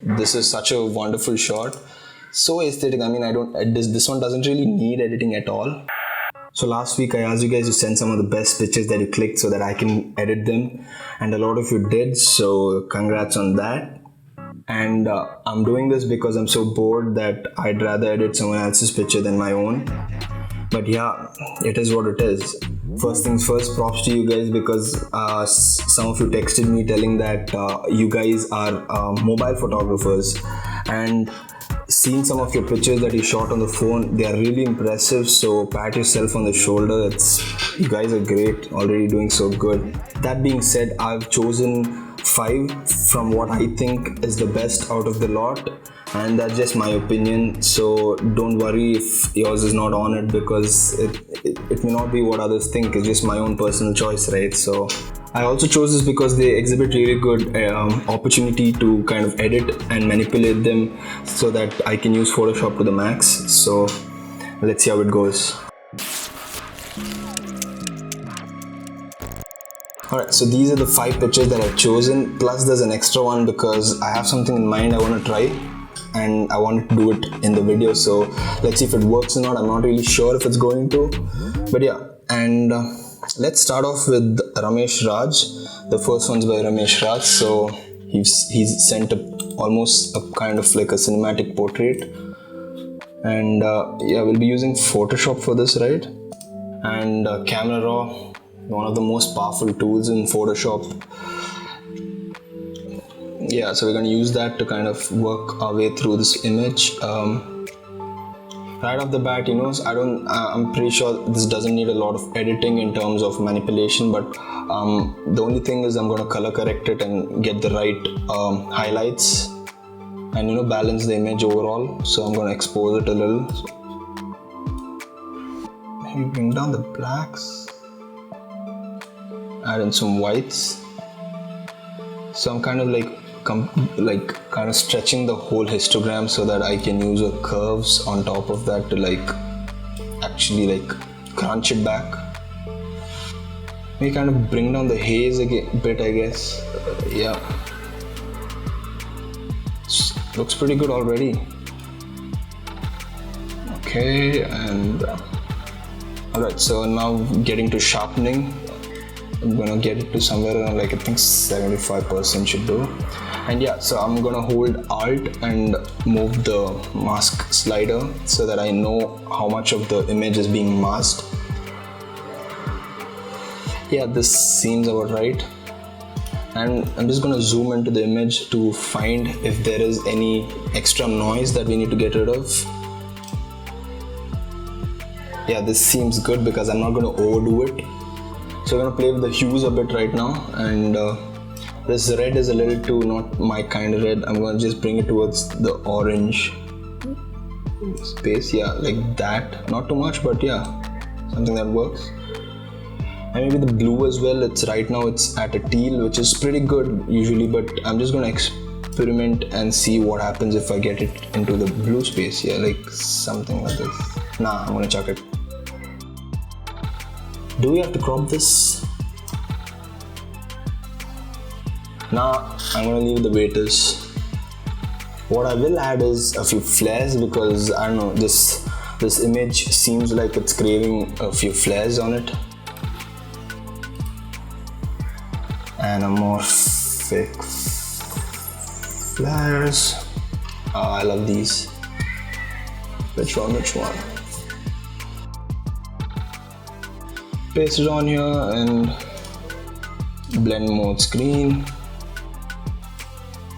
This is such a wonderful shot. So aesthetic. I mean, this one doesn't really need editing at all. So last week I asked you guys to send some of the best pictures that you clicked so that I can edit them, and a lot of you did, so congrats on that. And I'm doing this because I'm so bored that I'd rather edit someone else's picture than my own. But yeah, it is what it is. First things first, props to you guys because some of you texted me telling that you guys are mobile photographers, and seeing some of your pictures that you shot on the phone, they are really impressive, so pat yourself on the shoulder. You guys are great, already doing so good. That being said, I've chosen 5 from what I think is the best out of the lot, and that's just my opinion, so don't worry if yours is not on it, because it may not be what others think. It's just my own personal choice, right? So I also chose this because they exhibit really good opportunity to kind of edit and manipulate them so that I can use Photoshop to the max. So let's see how it goes. Alright, so these are the 5 pictures that I've chosen, plus there's an extra one because I have something in mind I want to try and I want to do it in the video, so let's see if it works or not. I'm not really sure if it's going to, but yeah. And let's start off with Ramesh Raj. The first one's by Ramesh Raj, so he's sent almost a kind of like a cinematic portrait, and yeah, we'll be using Photoshop for this, right? And Camera Raw, one of the most powerful tools in Photoshop. Yeah, so we're going to use that to kind of work our way through this image. Right off the bat, I'm pretty sure this doesn't need a lot of editing in terms of manipulation, but the only thing is I'm going to color correct it and get the right highlights and balance the image overall. So I'm going to expose it a little. Maybe bring down the blacks. Add in some whites. So I'm kind of kind of stretching the whole histogram so that I can use curves on top of that to actually crunch it back. Maybe kind of bring down the haze a bit, I guess. Yeah. Looks pretty good already. Okay, and alright, so now getting to sharpening. I'm gonna get it to somewhere around I think 75% should do. And yeah, so I'm gonna hold Alt and move the mask slider so that I know how much of the image is being masked. Yeah, this seems about right. And I'm just gonna zoom into the image to find if there is any extra noise that we need to get rid of. Yeah, this seems good because I'm not gonna overdo it. So I'm going to play with the hues a bit right now, and this red is a little too not my kind of red. I'm going to just bring it towards the orange space, yeah, like that. Not too much, but yeah, something that works. And maybe the blue as well. Right now it's at a teal, which is pretty good usually, but I'm just going to experiment and see what happens if I get it into the blue space, yeah, like something like this. Nah, I'm going to chuck it. Do we have to crop this? Nah, I'm gonna leave the way it is. What I will add is a few flares because I don't know, this image seems like it's craving a few flares on it. Anamorphic flares. Oh, I love these. Which one? Paste it on here and blend mode screen.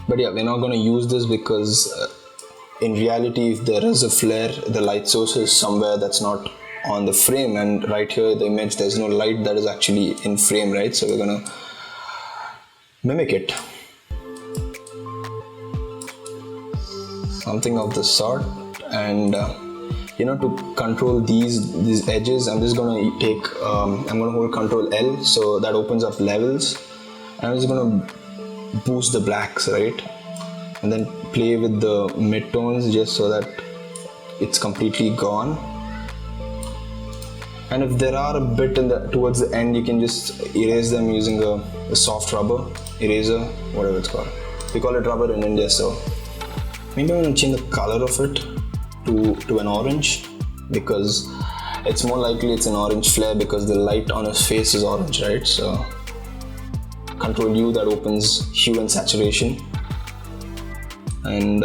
But yeah, we're not going to use this because in reality, if there is a flare, the light source is somewhere that's not on the frame, and right here the image, there's no light that is actually in frame, right? So we're going to mimic it, something of the sort. And to control these edges, I'm just gonna take I'm gonna hold Ctrl L, so that opens up levels, and I'm just gonna boost the blacks, right, and then play with the midtones just so that it's completely gone. And if there are a bit towards the end, you can just erase them using a soft rubber eraser, whatever it's called. We call it rubber in India, so Maybe I'm going to change the color of it to an orange, because it's more likely it's an orange flare because the light on his face is orange, right? So Control U, that opens hue and saturation, and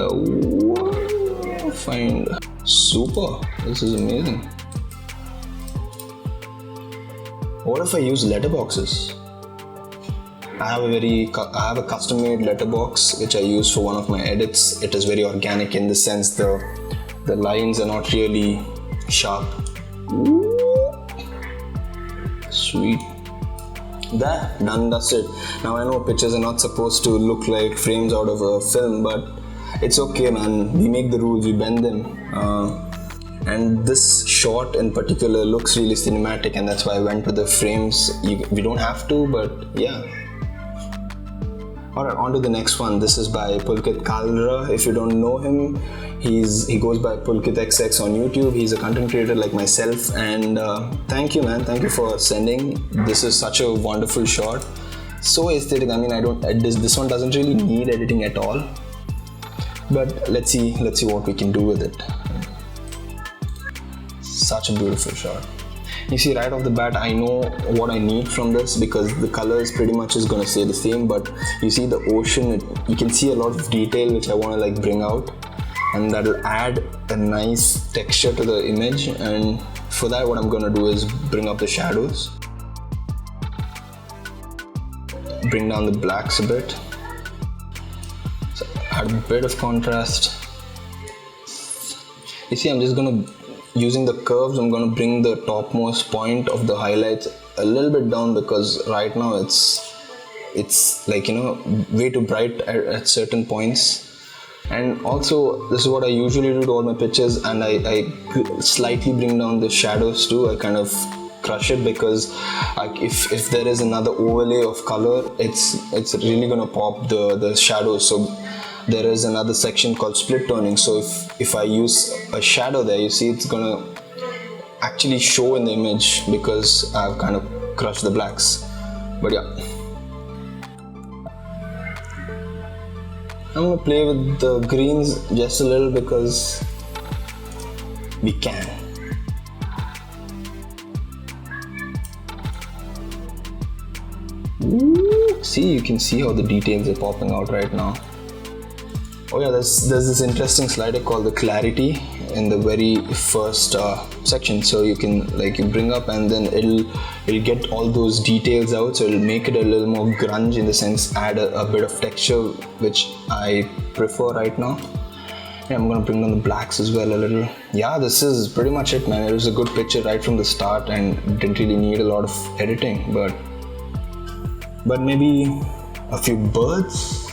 find super. This is amazing. What if I use letterboxes? I have a custom-made letterbox which I use for one of my edits. It is very organic in the sense the lines are not really sharp. Sweet. There, done, that's it. Now I know pictures are not supposed to look like frames out of a film, but it's okay, man. We make the rules, we bend them. And this shot in particular looks really cinematic, and that's why I went with the frames. We don't have to, but yeah. Alright, on to the next one. This is by Pulkit Kalra. If you don't know him, he goes by Pulkit XX on YouTube. He's a content creator like myself, and thank you, man. Thank you for sending. This is such a wonderful shot. So aesthetic. I mean, this one doesn't really need editing at all. But let's see what we can do with it. Such a beautiful shot. You see, right off the bat, I know what I need from this because the colors pretty much is gonna stay the same, but you see the ocean, you can see a lot of detail which I wanna like bring out, and that'll add a nice texture to the image. And for that, what I'm gonna do is bring up the shadows, bring down the blacks a bit, so add a bit of contrast. You see, I'm just gonna, using the curves, I'm going to bring the topmost point of the highlights a little bit down, because right now it's like, you know, way too bright at certain points. And also, this is what I usually do to all my pictures, and I slightly bring down the shadows too. I kind of crush it, because if there is another overlay of color, it's really going to pop the shadows. So there is another section called split toning, so if I use a shadow there, you see it's gonna actually show in the image because I've kind of crushed the blacks. But yeah, I'm gonna play with the greens just a little because we can. Ooh, see, you can see how the details are popping out right now. Oh yeah, there's this interesting slider called the clarity in the very first section. So you can you bring up, and then it'll get all those details out. So it'll make it a little more grunge in the sense, add a bit of texture, which I prefer right now. Yeah, I'm gonna bring down the blacks as well a little. Yeah, this is pretty much it, man. It was a good picture right from the start and didn't really need a lot of editing, but maybe a few birds.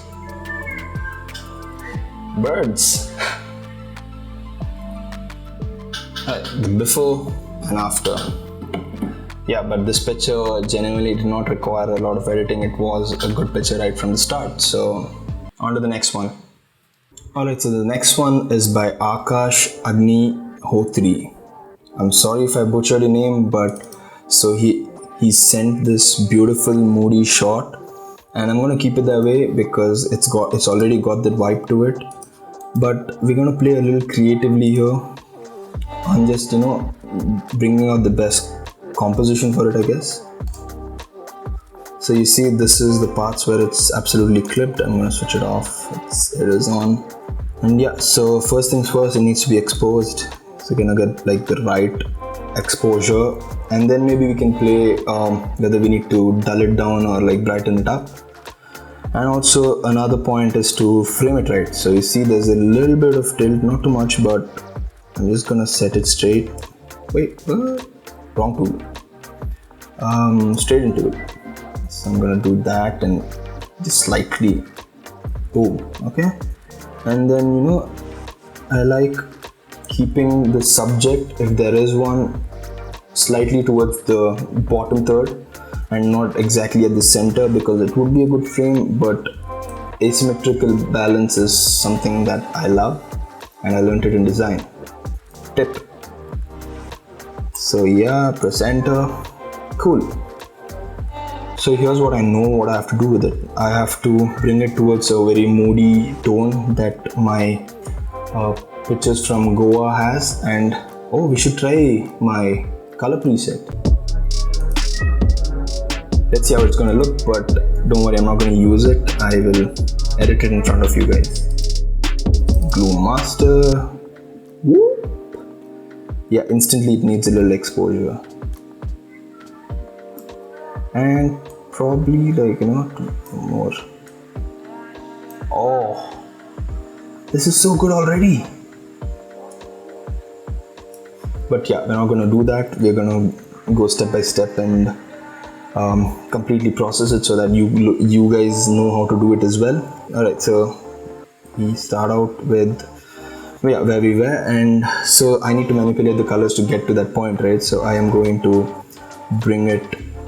The before and after. Yeah, but this picture genuinely did not require a lot of editing. It was a good picture right from the start. So on to the next one. Alright, so the next one is by Aakash Agnihotri. I'm sorry if I butchered the name, but so he sent this beautiful moody shot, and I'm gonna keep it that way because it's already got that vibe to it. But we're gonna play a little creatively here on just, you know, bringing out the best composition for it, I guess. So you see, this is the parts where it's absolutely clipped. I'm gonna switch it off. It is on. And yeah, so first things first, it needs to be exposed. So you're gonna get like the right exposure, and then maybe we can play whether we need to dull it down or like brighten it up. And also another point is to frame it right. So you see there's a little bit of tilt, not too much, but I'm just gonna set it straight. Wait, wrong tool. Straight into it. So I'm gonna do that and just slightly, boom, okay? And then, you know, I like keeping the subject, if there is one, slightly towards the bottom third and not exactly at the center, because it would be a good frame, but asymmetrical balance is something that I love and I learned it in design. Tip. So yeah, press enter. Cool. So here's what I know what I have to do with it. I have to bring it towards a very moody tone that my pictures from Goa has, and oh, we should try my color preset. Let's see how it's gonna look, but don't worry, I'm not gonna use it. I will edit it in front of you guys. Gloommaster. Whoop. Yeah, instantly it needs a little exposure. And probably like, more. Oh, this is so good already. But yeah, we're not gonna do that. We're gonna go step by step and completely process it so that you guys know how to do it as well. Alright, so we start out with where we were, and so I need to manipulate the colors to get to that point, right? So I am going to bring it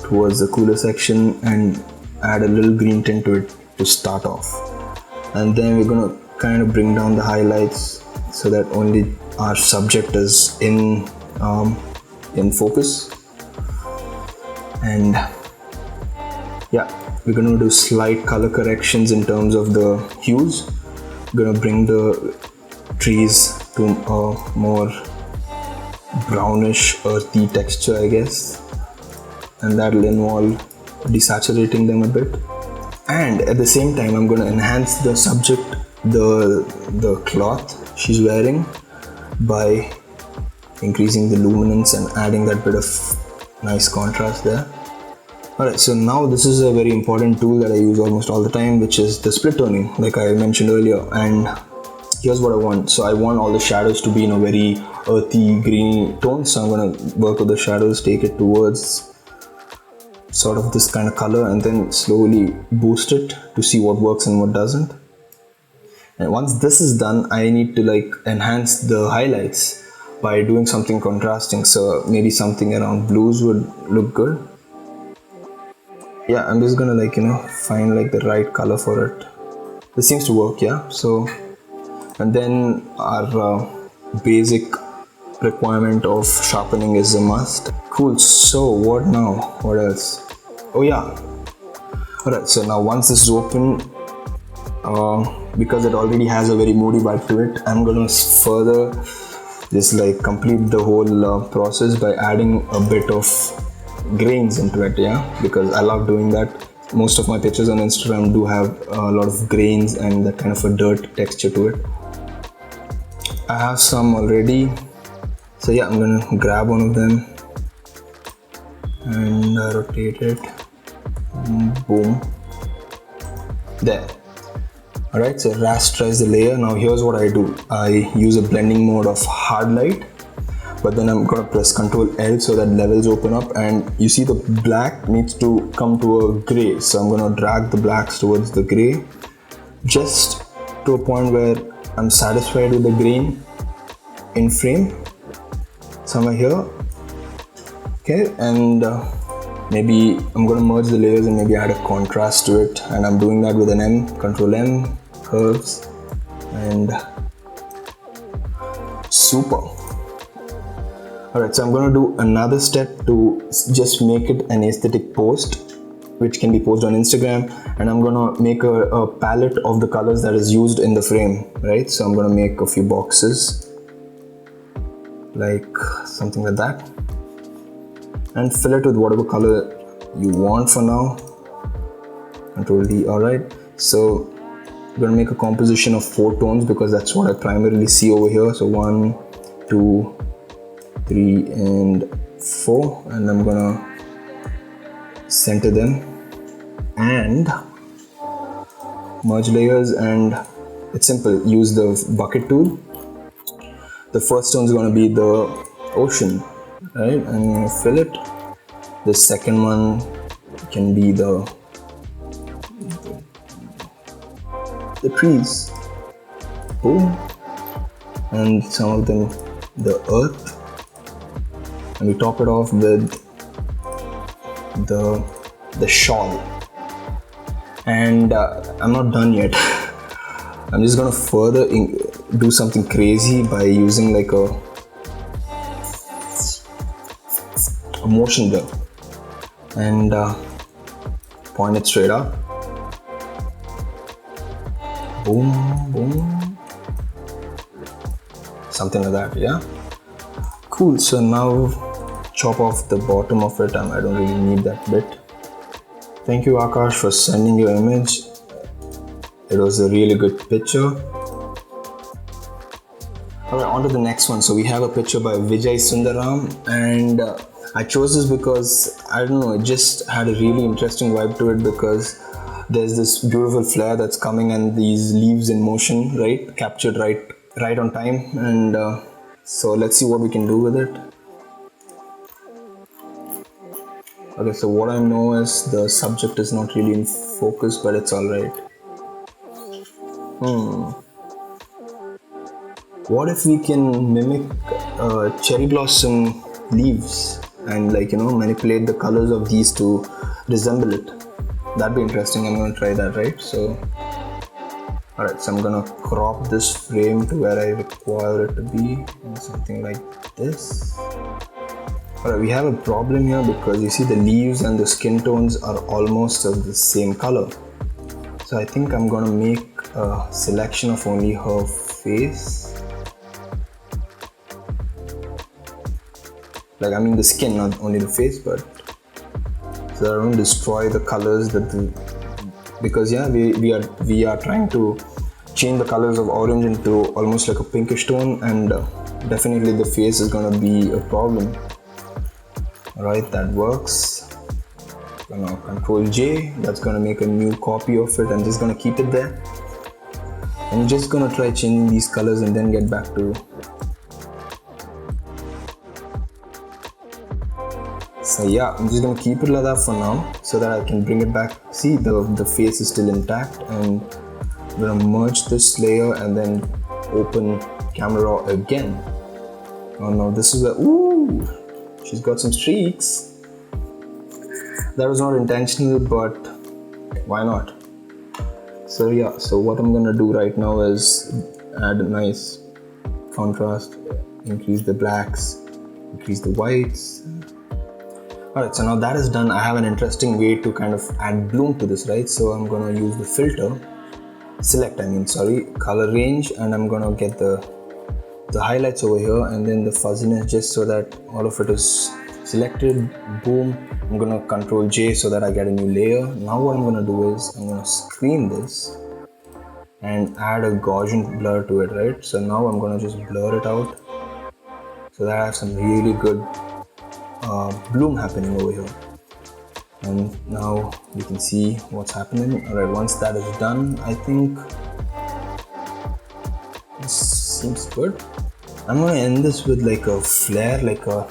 towards the cooler section and add a little green tint to it to start off, and then we're gonna kind of bring down the highlights so that only our subject is in focus. And yeah, we're gonna do slight color corrections in terms of the hues. We're gonna bring the trees to a more brownish earthy texture, I guess, and that'll involve desaturating them a bit. And at the same time, I'm gonna enhance the subject, the cloth she's wearing, by increasing the luminance and adding that bit of nice contrast there. Alright, so now this is a very important tool that I use almost all the time, which is the split toning, like I mentioned earlier. And here's what I want. So I want all the shadows to be in a very earthy green tone, so I'm going to work with the shadows, take it towards sort of this kind of color, and then slowly boost it to see what works and what doesn't. And once this is done, I need to like enhance the highlights by doing something contrasting. So maybe something around blues would look good. Yeah, I'm just gonna find like the right color for it. This seems to work, yeah. So, and then our basic requirement of sharpening is a must. Cool. So what now? What else? Oh yeah. Alright, so now once this is open, because it already has a very moody vibe to it, I'm gonna further just like complete the whole process by adding a bit of grains into it, yeah, because I love doing that. Most of my pictures on Instagram do have a lot of grains and that kind of a dirt texture to it. I have some already, so yeah, I'm gonna grab one of them and rotate it. Boom. There. Alright, so rasterize the layer. Now here's what I do. I use a blending mode of hard light, but then I'm gonna press Ctrl L so that levels open up, and you see the black needs to come to a gray. So I'm gonna drag the blacks towards the gray, just to a point where I'm satisfied with the grain in frame, somewhere here. Okay, and maybe I'm gonna merge the layers and maybe add a contrast to it, and I'm doing that with an M, Ctrl M, curves, and super. Alright, so I'm going to do another step to just make it an aesthetic post, which can be posted on Instagram, and I'm going to make a palette of the colors that is used in the frame, right? So I'm going to make a few boxes, like something like that, and fill it with whatever color you want for now. Ctrl D. Alright, so I'm going to make a composition of 4 tones because that's what I primarily see over here. So 1, 2, 3 and 4, and I'm gonna center them and merge layers, and it's simple. Use the bucket tool. The first one is gonna be the ocean, right? And I'm gonna fill it. The second one can be the trees. Boom. And some of them the earth. And we top it off with the shawl. And I'm not done yet. I'm just gonna further do something crazy by using like a motion blur. And point it straight up. Boom, boom. Something like that, yeah. Cool, so now chop off the bottom of it. I don't really need that bit. Thank you, Aakash, for sending your image. It was a really good picture. Alright, on to the next one. So we have a picture by Vijay Sundaram, and I chose this because, I don't know, it just had a really interesting vibe to it, because there's this beautiful flare that's coming and these leaves in motion, right? Captured right on time. And so let's see what we can do with it. Okay, so what I know is the subject is not really in focus, but it's alright. What if we can mimic cherry blossom leaves and, like, you know, manipulate the colors of these to resemble it? That'd be interesting. I'm gonna try that, right? So, alright, so I'm gonna crop this frame to where I require it to be, something like this. Alright, we have a problem here because you see the leaves and the skin tones are almost of the same color. So I think I'm gonna make a selection of only her face. Like, I mean the skin, not only the face, but so that I don't destroy the colors because yeah, we are trying to change the colors of orange into almost like a pinkish tone, and definitely the face is gonna be a problem. Alright, that works. Gonna Control J, that's gonna make a new copy of it and just gonna keep it there. I'm just gonna try changing these colors and then get back to. So yeah, I'm just gonna keep it like that for now so that I can bring it back. See, the face is still intact, and I'm gonna merge this layer and then open camera raw again. Oh no, this is where, ooh, she's got some streaks. That was not intentional, but why not? So yeah, so what I'm gonna do right now is add a nice contrast, increase the blacks, increase the whites. Alright, so now that is done, I have an interesting way to kind of add bloom to this, right? So I'm gonna use the filter, color range, and I'm gonna get the highlights over here, and then the fuzziness, just so that all of it is selected. Boom. I'm gonna Control J so that I get a new layer. Now what I'm gonna do is I'm gonna screen this and add a Gaussian blur to it, right? So now I'm gonna just blur it out so that I have some really good bloom happening over here. And now you can see what's happening. Alright, once that is done, I think this seems good. I'm gonna end this with like a flare, like a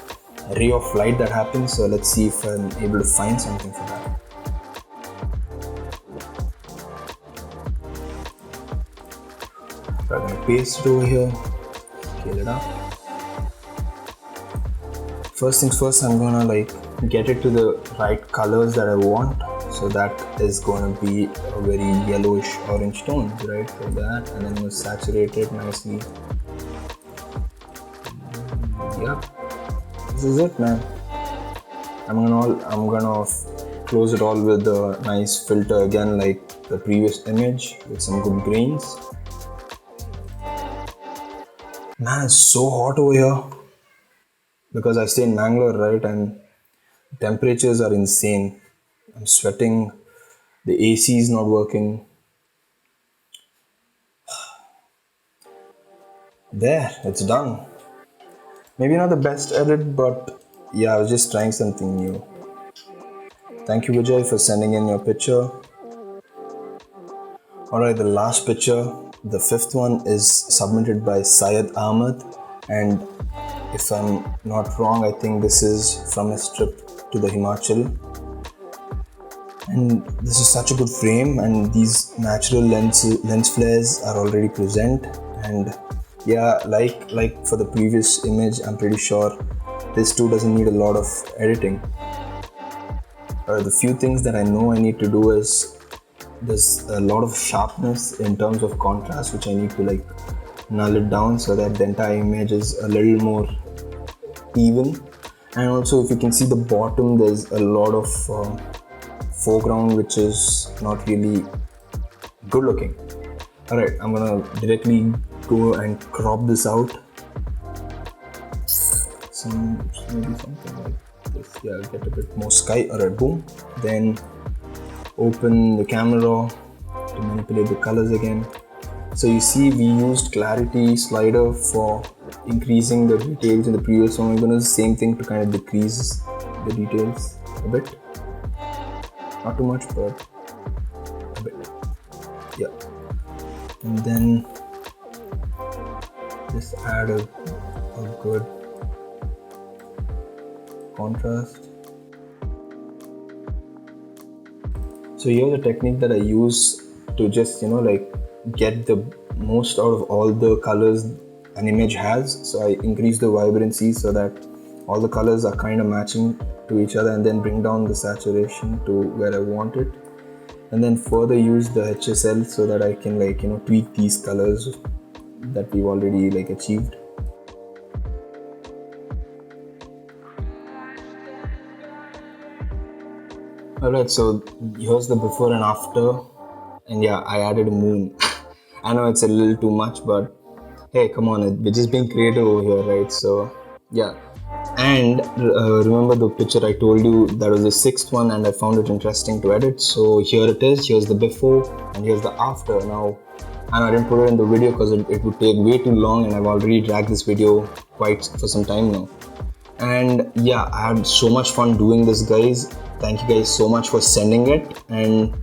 ray of light that happens. So let's see if I'm able to find something for that. So I'm gonna paste it over here, scale it up. First things first, I'm gonna like get it to the right colors that I want. So that is going to be a very yellowish orange tone, right? For that, and then I'm gonna saturate it nicely. Yep, this is it, man. I'm gonna close it all with a nice filter again, like the previous image, with some good grains. Man, it's so hot over here because I stay in Bangalore, right? And temperatures are insane. I'm sweating. The AC is not working. There, it's done. Maybe not the best edit, but yeah, I was just trying something new. Thank you, Vijay, for sending in your picture. Alright, the last picture, the fifth one, is submitted by Syed Ahmed, and if I'm not wrong, I think this is from his trip to the Himachal. And this is such a good frame, and these natural lens flares are already present. And yeah, like for the previous image, I'm pretty sure this too doesn't need a lot of editing. The few things that I know I need to do is there's a lot of sharpness in terms of contrast, which I need to like null it down so that the entire image is a little more even. And also, if you can see the bottom, there's a lot of foreground which is not really good looking. Alright, I'm gonna directly go and crop this out. Maybe something like this. Yeah, get a bit more sky. Alright, boom. Then open the camera to manipulate the colors again. So you see we used clarity slider for increasing the details in the previous one. We're gonna do the same thing to kind of decrease the details a bit. Not too much, but a bit. Yeah. And then just add a good contrast. So here's a technique that I use to just get the most out of all the colors an image has. So I increase the vibrancy so that all the colors are kind of matching to each other, and then bring down the saturation to where I want it, and then further use the HSL so that I can tweak these colors that we've already achieved. Alright, so here's the before and after, and yeah, I added a moon. I know it's a little too much, but hey, come on, we're just being creative over here, right? So yeah. And remember the picture I told you, that was the 6th one, and I found it interesting to edit. So here it is. Here's the before and here's the after. Now, I didn't put it in the video because it would take way too long, and I've already dragged this video quite for some time now. And yeah, I had so much fun doing this, guys. Thank you guys so much for sending it, and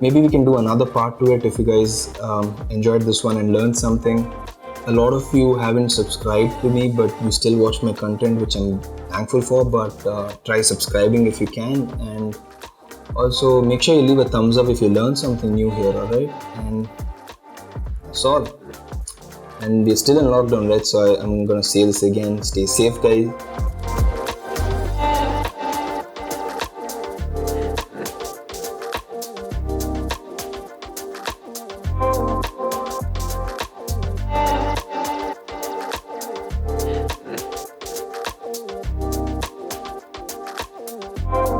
maybe we can do another part to it if you guys enjoyed this one and learned something. A lot of you haven't subscribed to me, but you still watch my content, which I'm thankful for. But try subscribing if you can, and also make sure you leave a thumbs up if you learned something new here. Alright, and that's all. And we're still in lockdown, right? So I'm gonna say this again: stay safe, guys.